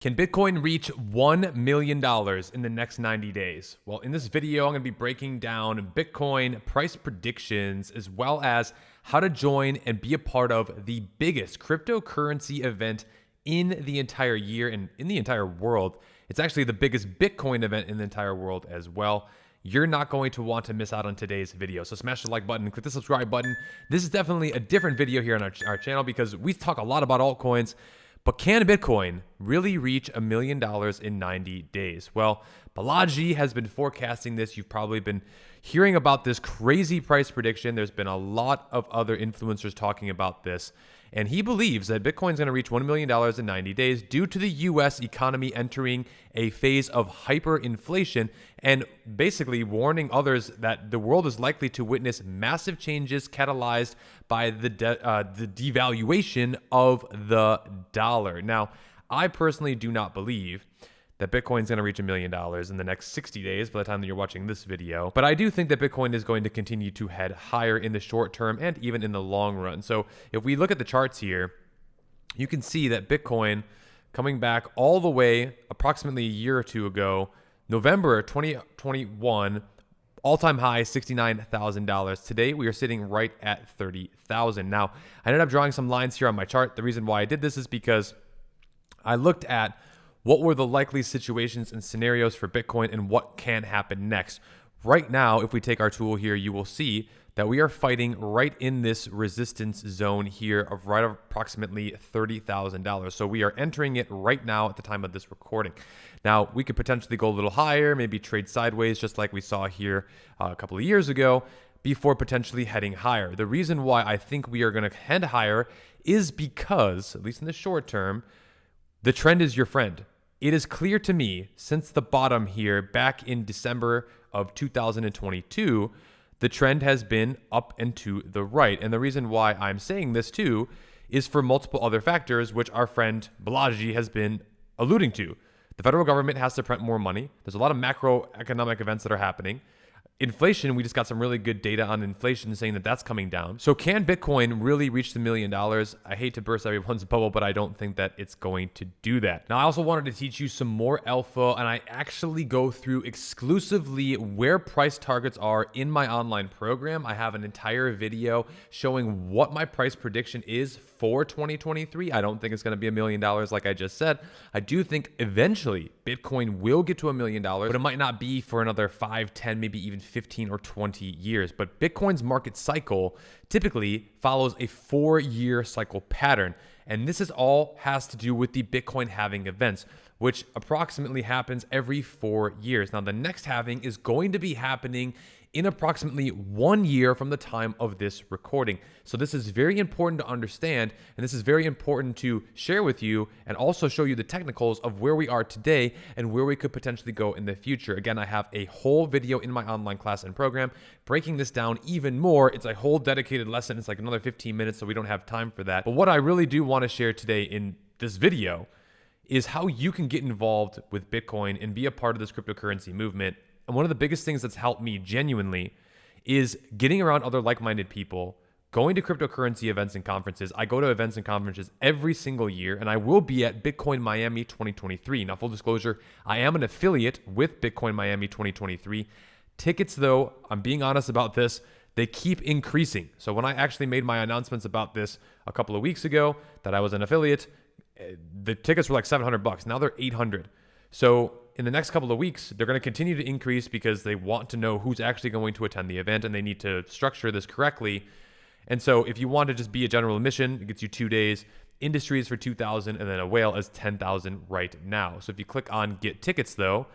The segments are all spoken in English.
Can Bitcoin reach $1 million in the next 90 days? Well, in this video, I'm going to be breaking down Bitcoin price predictions as well as how to join and be a part of the biggest cryptocurrency event in the entire year and in the entire world. It's actually the biggest Bitcoin event in the entire world as well. You're not going to want to miss out on today's video. So smash the like button, click the subscribe button. This is definitely a different video here on our channel because we talk a lot about altcoins. But can Bitcoin really reach $1 million in 90 days? Well, Balaji has been forecasting this. You've probably been hearing about this crazy price prediction. There's been a lot of other influencers talking about this. And he believes that Bitcoin is going to reach $1 million in 90 days due to the US economy entering a phase of hyperinflation and basically warning others that the world is likely to witness massive changes catalyzed by the devaluation of the dollar. Now, I personally do not believe that Bitcoin is going to reach $1 million in the next 60 days by the time that you're watching this video. But I do think that Bitcoin is going to continue to head higher in the short term and even in the long run. So if we look at the charts here, you can see that Bitcoin coming back all the way approximately a year or two ago, November 2021, all-time high, $69,000. Today, we are sitting right at $30,000. Now, I ended up drawing some lines here on my chart. The reason why I did this is because I looked at what were the likely situations and scenarios for Bitcoin and what can happen next. Right now, if we take our tool here, you will see that we are fighting right in this resistance zone here of right approximately $30,000. So we are entering it right now at the time of this recording. Now, we could potentially go a little higher, maybe trade sideways, just like we saw here a couple of years ago, before potentially heading higher. The reason why I think we are going to head higher is because, at least in the short term, the trend is your friend. It is clear to me since the bottom here back in December of 2022, the trend has been up and to the right. And the reason why I'm saying this too is for multiple other factors, which our friend Balaji has been alluding to. The federal government has to print more money. There's a lot of macroeconomic events that are happening. Inflation, we just got some really good data on inflation saying that that's coming down. So can Bitcoin really reach the $1 million? I hate to burst everyone's bubble, but I don't think that it's going to do that. Now, I also wanted to teach you some more alpha, and I actually go through exclusively where price targets are in my online program. I have an entire video showing what my price prediction is for 2023. I don't think it's going to be $1 million like I just said. I do think eventually Bitcoin will get to $1 million, but it might not be for another 5, 10, maybe even 15 or 20 years. But Bitcoin's market cycle typically follows a 4-year cycle pattern. And this is all has to do with the Bitcoin halving events, which approximately happens every 4 years. Now, the next halving is going to be happening in approximately 1 year from the time of this recording. So this is very important to understand, and this is very important to share with you and also show you the technicals of where we are today and where we could potentially go in the future. Again, I have a whole video in my online class and program breaking this down even more. It's a whole dedicated lesson. It's like another 15 minutes, so we don't have time for that. But what I really do want to share today in this video is how you can get involved with Bitcoin and be a part of this cryptocurrency movement. And one of the biggest things that's helped me genuinely is getting around other like-minded people, going to cryptocurrency events and conferences. I go to events and conferences every single year, and I will be at Bitcoin Miami 2023. Now, full disclosure, I am an affiliate with Bitcoin Miami 2023. Tickets, though, I'm being honest about this, they keep increasing. So when I actually made my announcements about this a couple of weeks ago, that I was an affiliate, the tickets were like $700. Now they're $800. So in the next couple of weeks, they're going to continue to increase because they want to know who's actually going to attend the event, and they need to structure this correctly. And so if you want to just be a general admission, it gets you 2 days. Industry is for $2,000, and then a whale is $10,000 right now. So if you click on Get Tickets, though,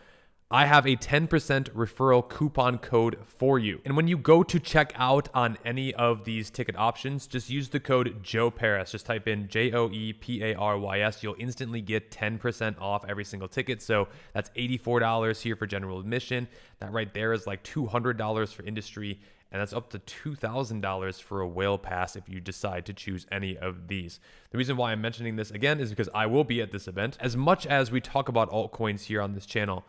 I have a 10% referral coupon code for you. And when you go to check out on any of these ticket options, just use the code Parys. Just type in JOEPARYS. You'll instantly get 10% off every single ticket. So that's $84 here for general admission. That right there is like $200 for industry. And that's up to $2,000 for a whale pass if you decide to choose any of these. The reason why I'm mentioning this again is because I will be at this event. As much as we talk about altcoins here on this channel,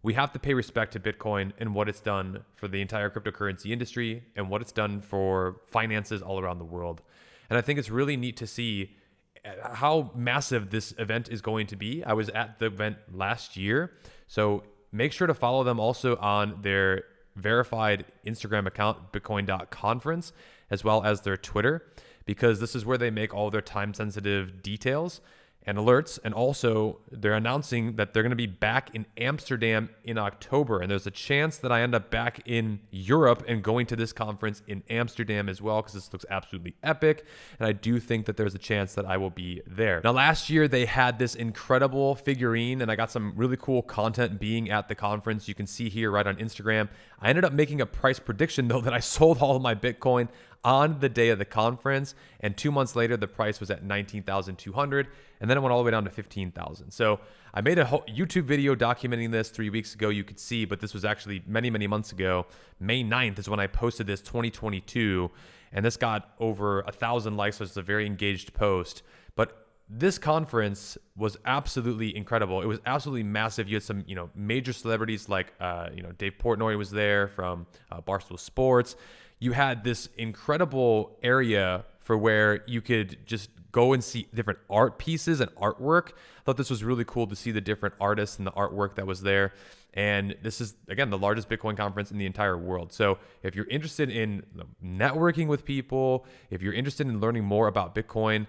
we have to pay respect to Bitcoin and what it's done for the entire cryptocurrency industry and what it's done for finances all around the world. And I think it's really neat to see how massive this event is going to be. I was at the event last year, so make sure to follow them also on their verified Instagram account, bitcoin.conference, as well as their Twitter, because this is where they make all their time-sensitive details and alerts. And also, they're announcing that they're going to be back in Amsterdam in October. And there's a chance that I end up back in Europe and going to this conference in Amsterdam as well, because this looks absolutely epic. And I do think that there's a chance that I will be there. Now, last year, they had this incredible figurine, and I got some really cool content being at the conference. You can see here right on Instagram. I ended up making a price prediction, though, that I sold all of my Bitcoin on the day of the conference, and 2 months later the price was at 19,200, and then it went all the way down to 15,000. So I made a whole YouTube video documenting this 3 weeks ago, you could see, but this was actually many months ago. May 9th is when I posted this, 2022, and this got over 1,000 likes, so it's a very engaged post. But this conference was absolutely incredible. It was absolutely massive. You had some, major celebrities like, Dave Portnoy was there from Barstool Sports. You had this incredible area for where you could just go and see different art pieces and artwork. I thought this was really cool to see the different artists and the artwork that was there. And this is, again, the largest Bitcoin conference in the entire world. So if you're interested in networking with people, if you're interested in learning more about Bitcoin,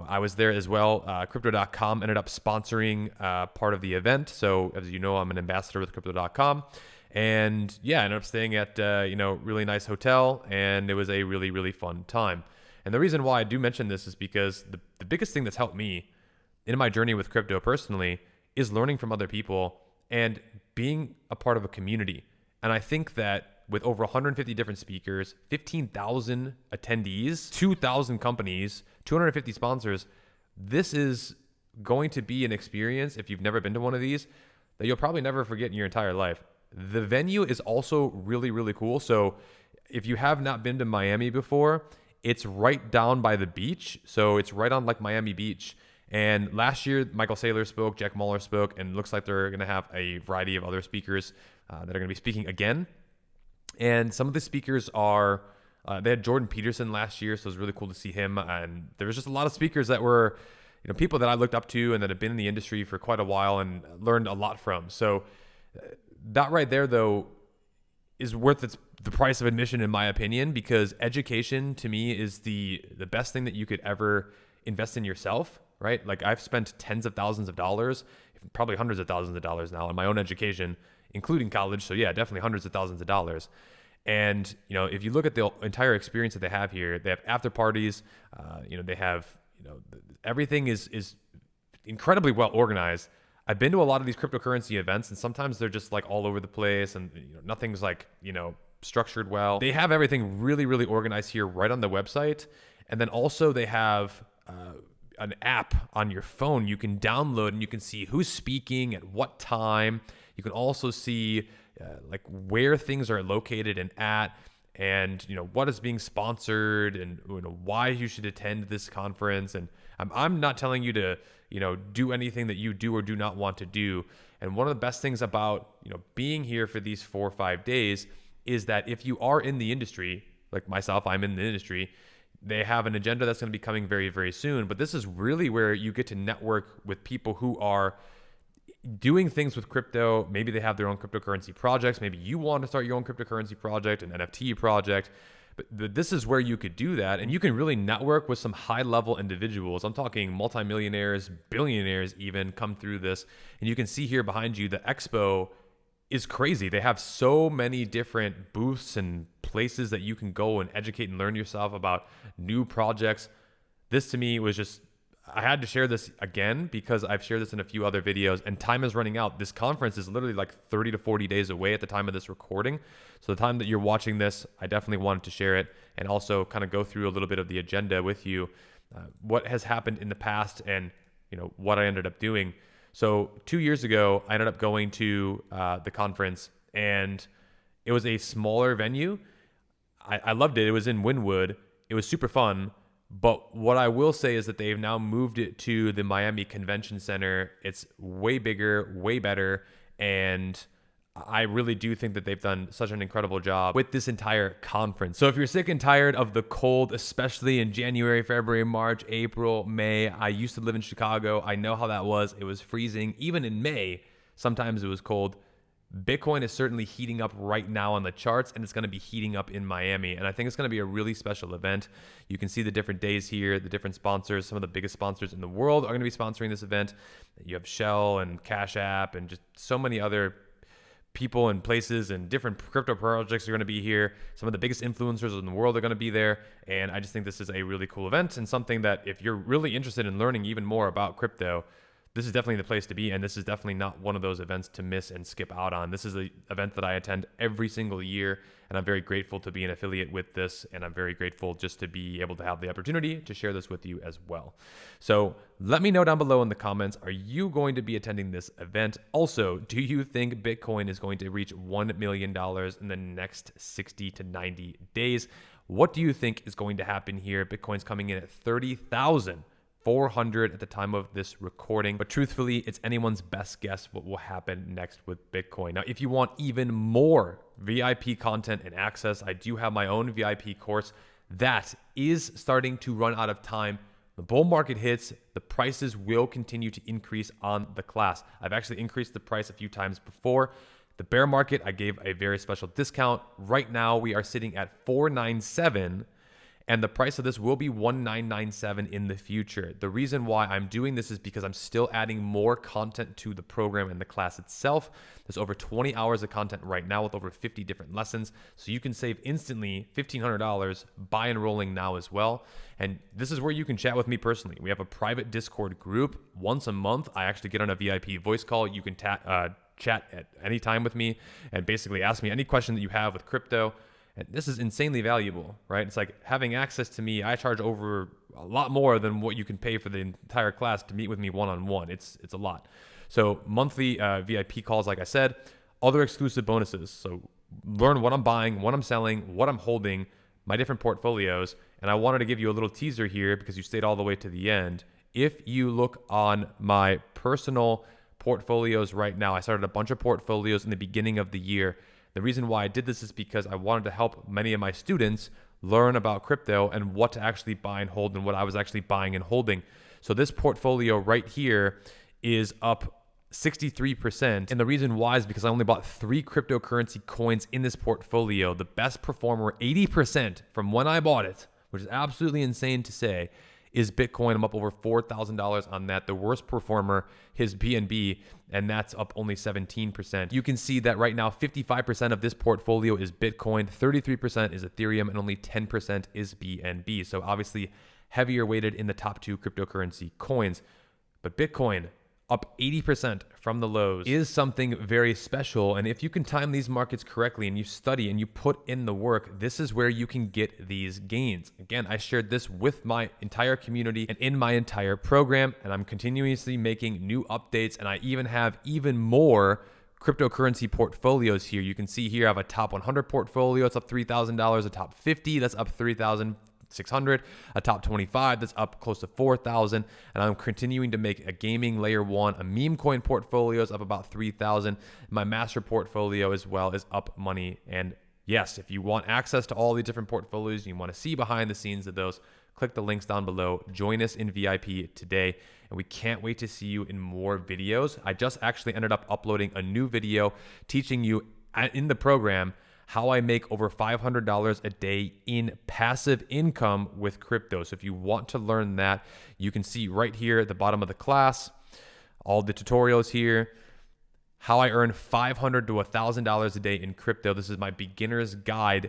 I was there as well. Crypto.com ended up sponsoring part of the event. So as you know, I'm an ambassador with Crypto.com. And yeah, I ended up staying at, really nice hotel, and it was a really, really fun time. And the reason why I do mention this is because the biggest thing that's helped me in my journey with crypto personally is learning from other people and being a part of a community. And I think that with over 150 different speakers, 15,000 attendees, 2,000 companies, 250 sponsors, this is going to be an experience, if you've never been to one of these, that you'll probably never forget in your entire life. The venue is also really, really cool. So if you have not been to Miami before, it's right down by the beach. So it's right on like Miami Beach. And last year, Michael Saylor spoke, Jack Mallers spoke, and it looks like they're going to have a variety of other speakers that are going to be speaking again. And some of the speakers are, they had Jordan Peterson last year, so it was really cool to see him. And there was just a lot of speakers that were, people that I looked up to and that have been in the industry for quite a while and learned a lot from. So that right there, though, is worth the price of admission, in my opinion, because education to me is the best thing that you could ever invest in yourself, right? Like I've spent tens of thousands of dollars, probably hundreds of thousands of dollars now on my own education, including college. So yeah, definitely hundreds of thousands of dollars. And, if you look at the entire experience that they have here, they have after parties, they have, everything is incredibly well organized. I've been to a lot of these cryptocurrency events, and sometimes they're just like all over the place, and nothing's like structured well. They have everything really, really organized here right on the website, and then also they have an app on your phone you can download, and you can see who's speaking at what time. You can also see like where things are located and at, and what is being sponsored, and why you should attend this conference. And I'm not telling you to do anything that you do or do not want to do. And one of the best things about being here for these 4 or 5 days is that if you are in the industry, like myself, I'm in the industry, they have an agenda that's going to be coming very, very soon. But this is really where you get to network with people who are doing things with crypto. Maybe they have their own cryptocurrency projects. Maybe you want to start your own cryptocurrency project, an NFT project. But this is where you could do that, and you can really network with some high-level individuals. I'm talking multimillionaires, billionaires even come through this. And you can see here behind you, the expo is crazy. They have so many different booths and places that you can go and educate and learn yourself about new projects. This to me was just, I had to share this again because I've shared this in a few other videos, and time is running out. This conference is literally like 30 to 40 days away at the time of this recording. So the time that you're watching this, I definitely wanted to share it and also kind of go through a little bit of the agenda with you, what has happened in the past and what I ended up doing. So 2 years ago, I ended up going to the conference, and it was a smaller venue. I loved it. It was in Wynwood. It was super fun. But what I will say is that they've now moved it to the Miami Convention Center. It's way bigger, way better. And I really do think that they've done such an incredible job with this entire conference. So if you're sick and tired of the cold, especially in January, February, March, April, May, I used to live in Chicago. I know how that was. It was freezing. Even in May, sometimes it was cold. Bitcoin is certainly heating up right now on the charts, and it's going to be heating up in Miami. And I think it's going to be a really special event. You can see the different days here, the different sponsors. Some of the biggest sponsors in the world are going to be sponsoring this event. You have Shell and Cash App and just so many other people and places, and different crypto projects are going to be here. Some of the biggest influencers in the world are going to be there. And I just think this is a really cool event, and something that if you're really interested in learning even more about crypto, this is definitely the place to be. And this is definitely not one of those events to miss and skip out on. This is an event that I attend every single year, and I'm very grateful to be an affiliate with this. And I'm very grateful just to be able to have the opportunity to share this with you as well. So let me know down below in the comments, are you going to be attending this event? Also, do you think Bitcoin is going to reach $1 million in the next 60 to 90 days? What do you think is going to happen here? Bitcoin's coming in at 30,400 at the time of this recording. But truthfully, it's anyone's best guess what will happen next with Bitcoin. Now, if you want even more VIP content and access, I do have my own VIP course that is starting to run out of time. The bull market hits, the prices will continue to increase on the class. I've actually increased the price a few times before. The bear market, I gave a very special discount. Right now, we are sitting at $497. And the price of this will be $1997 in the future. The reason why I'm doing this is because I'm still adding more content to the program and the class itself. There's over 20 hours of content right now with over 50 different lessons. So you can save instantly $1,500 by enrolling now as well. And this is where you can chat with me personally. We have a private Discord group. Once a month, I actually get on a VIP voice call. You can chat at any time with me and basically ask me any question that you have with crypto. And this is insanely valuable, right? It's like having access to me. I charge over a lot more than what you can pay for the entire class to meet with me one-on-one. It's a lot. So monthly VIP calls, like I said, other exclusive bonuses. So learn what I'm buying, what I'm selling, what I'm holding, my different portfolios. And I wanted to give you a little teaser here because you stayed all the way to the end. If you look on my personal portfolios right now, I started a bunch of portfolios in the beginning of the year. The reason why I did this is because I wanted to help many of my students learn about crypto and what to actually buy and hold and what I was actually buying and holding. So this portfolio right here is up 63%. And the reason why is because I only bought 3 cryptocurrency coins in this portfolio. The best performer, 80% from when I bought it, which is absolutely insane to say, is Bitcoin. I'm up over $4,000 on that. The worst performer is BNB, and that's up only 17%. You can see that right now 55% of this portfolio is Bitcoin, 33% is Ethereum, and only 10% is BNB. So obviously heavier weighted in the top 2 cryptocurrency coins. But Bitcoin, up 80% from the lows, is something very special. And if you can time these markets correctly and you study and you put in the work, this is where you can get these gains. Again, I shared this with my entire community and in my entire program, and I'm continuously making new updates. And I even have even more cryptocurrency portfolios here. You can see here I have a top 100 portfolio. It's up $3,000. A top 50, that's up $3,600, a top 25 that's up close to 4,000, and I'm continuing to make a gaming layer 1, a meme coin portfolio is up about 3,000. My master portfolio as well is up money. And yes, if you want access to all the different portfolios, you want to see behind the scenes of those, click the links down below. Join us in VIP today, and we can't wait to see you in more videos. I just actually ended up uploading a new video teaching you in the program how I make over $500 a day in passive income with crypto. So if you want to learn that, you can see right here at the bottom of the class, all the tutorials here, how I earn $500 to $1,000 a day in crypto. This is my beginner's guide,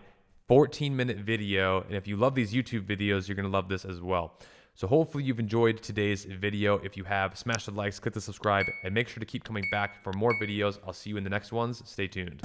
14-minute video. And if you love these YouTube videos, you're gonna love this as well. So hopefully you've enjoyed today's video. If you have, smash the likes, click the subscribe, and make sure to keep coming back for more videos. I'll see you in the next ones. Stay tuned.